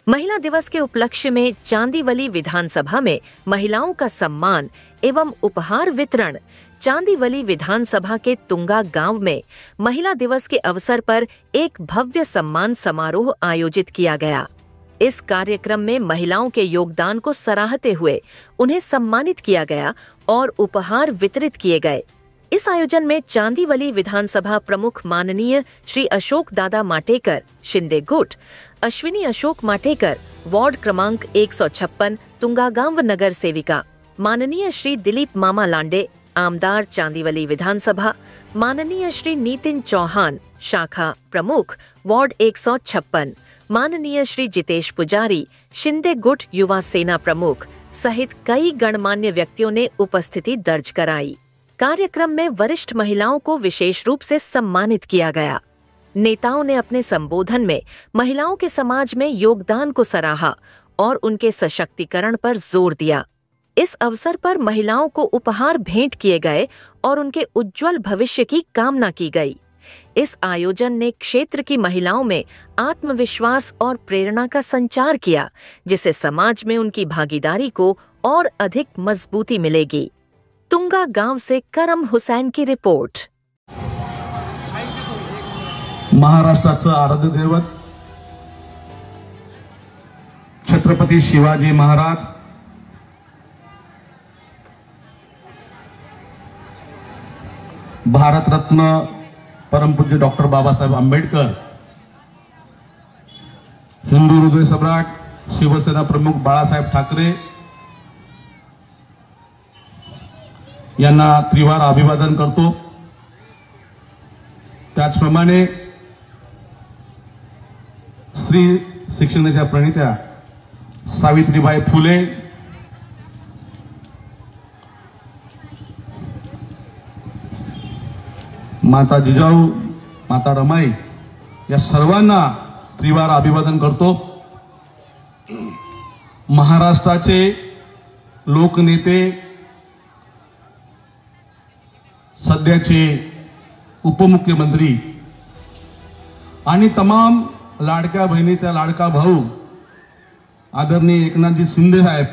महिला दिवस के उपलक्ष्य में चांदीवली विधानसभा में महिलाओं का सम्मान एवं उपहार वितरण। चांदीवली विधानसभा के तुंगा गांव में महिला दिवस के अवसर पर एक भव्य सम्मान समारोह आयोजित किया गया। इस कार्यक्रम में महिलाओं के योगदान को सराहते हुए उन्हें सम्मानित किया गया और उपहार वितरित किए गए। इस आयोजन में चांदीवली विधानसभा प्रमुख माननीय श्री अशोक दादा माटेकर शिंदे गुट, अश्विनी अशोक माटेकर वार्ड क्रमांक 156 तुंगागांव नगर सेविका, माननीय श्री दिलीप मामा लांडे आमदार चांदीवली विधानसभा, माननीय श्री नितिन चौहान शाखा प्रमुख वार्ड 156, माननीय श्री जितेश पुजारी शिंदे गुट युवा सेना प्रमुख सहित कई गणमान्य व्यक्तियों ने उपस्थिति दर्ज कराई। कार्यक्रम में वरिष्ठ महिलाओं को विशेष रूप से सम्मानित किया गया। नेताओं ने अपने संबोधन में महिलाओं के समाज में योगदान को सराहा और उनके सशक्तिकरण पर जोर दिया। इस अवसर पर महिलाओं को उपहार भेंट किए गए और उनके उज्जवल भविष्य की कामना की गई। इस आयोजन ने क्षेत्र की महिलाओं में आत्मविश्वास और प्रेरणा का संचार किया, जिससे समाज में उनकी भागीदारी को और अधिक मजबूती मिलेगी। तुंगा गांव से करम हुसैन की रिपोर्ट। महाराष्ट्राचं आराध्य दैवत छत्रपती शिवाजी महाराज, भारतरत्न परमपूज्य डॉक्टर बाबासाहेब आंबेडकर, हिंदू हृदय सम्राट शिवसेना प्रमुख बाळासाहेब ठाकरे यांना त्रिवार अभिवादन करतो। त्याचप्रमाणे स्त्री शिक्षणाच्या प्रणेत्या सावित्रीबाई फुले, माता जिजाऊ, माता रमाई या सर्वांना त्रिवार अभिवादन करतो। महाराष्ट्राचे लोकनेते, सध्याचे उपमुख्यमंत्री आणि तमाम लाडक्या बहिणीचा लाडका भाऊ आदरणीय एकनाथजी शिंदे साहेब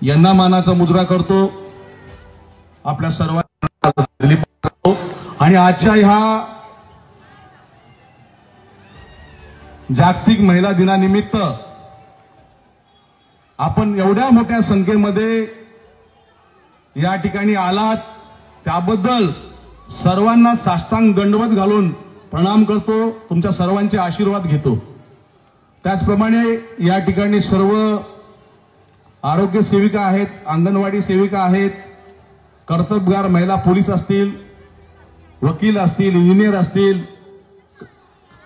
यांना मानाचा मुजरा करतो। आपल्या सर्वांना आणि आजच्या ह्या जागतिक महिला दिनानिमित्त आपण एवढ्या मोठ्या संख्येमध्ये या ठिकाणी आलात त्याबद्दल सर्वांना साष्टांग दंडवत घालून प्रणाम करतो, तुमच्या सर्वांचे आशीर्वाद घेतो। त्याचप्रमाणे या ठिकाणी सर्व आरोग्य सेविका आहेत, अंगणवाडी सेविका आहेत, कर्तबगार महिला पोलीस असतील, वकील असतील, इंजिनियर असतील,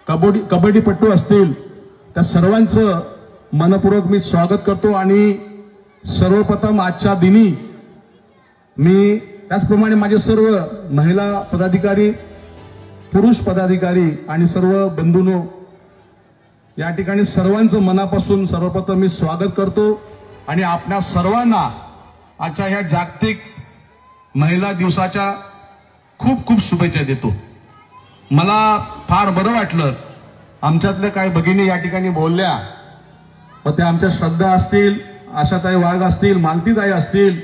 कबड्डीपटू असतील, त्या सर्वांचं मनपूर्वक मी स्वागत करतो। आणि सर्वप्रथम आजच्या दिनी मी त्याचप्रमाणे माझे सर्व महिला पदाधिकारी, पुरुष पदाधिकारी आणि सर्व बंधूंनो या ठिकाणी सर्वांचं मनापासून सर्वप्रथम मी स्वागत करतो आणि आपल्या सर्वांना आजच्या ह्या जागतिक महिला दिवसाच्या खूप खूप शुभेच्छा देतो। मला फार बरं वाटलं, आमच्यातल्या काही भगिनी या ठिकाणी बोलल्या, व त्या आमच्या श्रद्धा असतील, आशाताई वाघ असतील, मालतीताई असतील,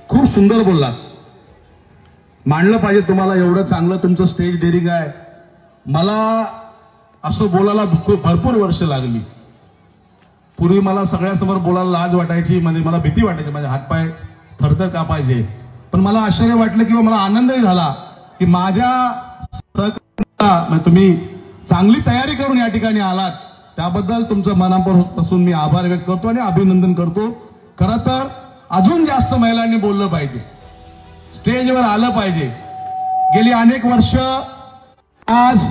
खूप सुंदर बोललात। मानलं पाहिजे तुम्हाला, एवढं चांगलं तुमचं स्टेज डेअरिंग आहे। मला असं बोलायला भरपूर वर्ष लागली। पूर्वी मला सगळ्यासमोर बोलायला लाज वाटायची, म्हणजे मला भीती वाटायची, माझे हातपाय थरथर कापायचे। पण मला आश्चर्य वाटलं किंवा मला आनंदही झाला की माझ्या सहकार्याला तुम्ही चांगली तयारी करून या ठिकाणी आलात, त्याबद्दल तुमचं मनापासून मी आभार व्यक्त करतो आणि अभिनंदन करतो। खरं तर अजून जास्त महिलांनी बोललं पाहिजे, स्टेजवर आलं पाहिजे। गेली अनेक वर्ष आज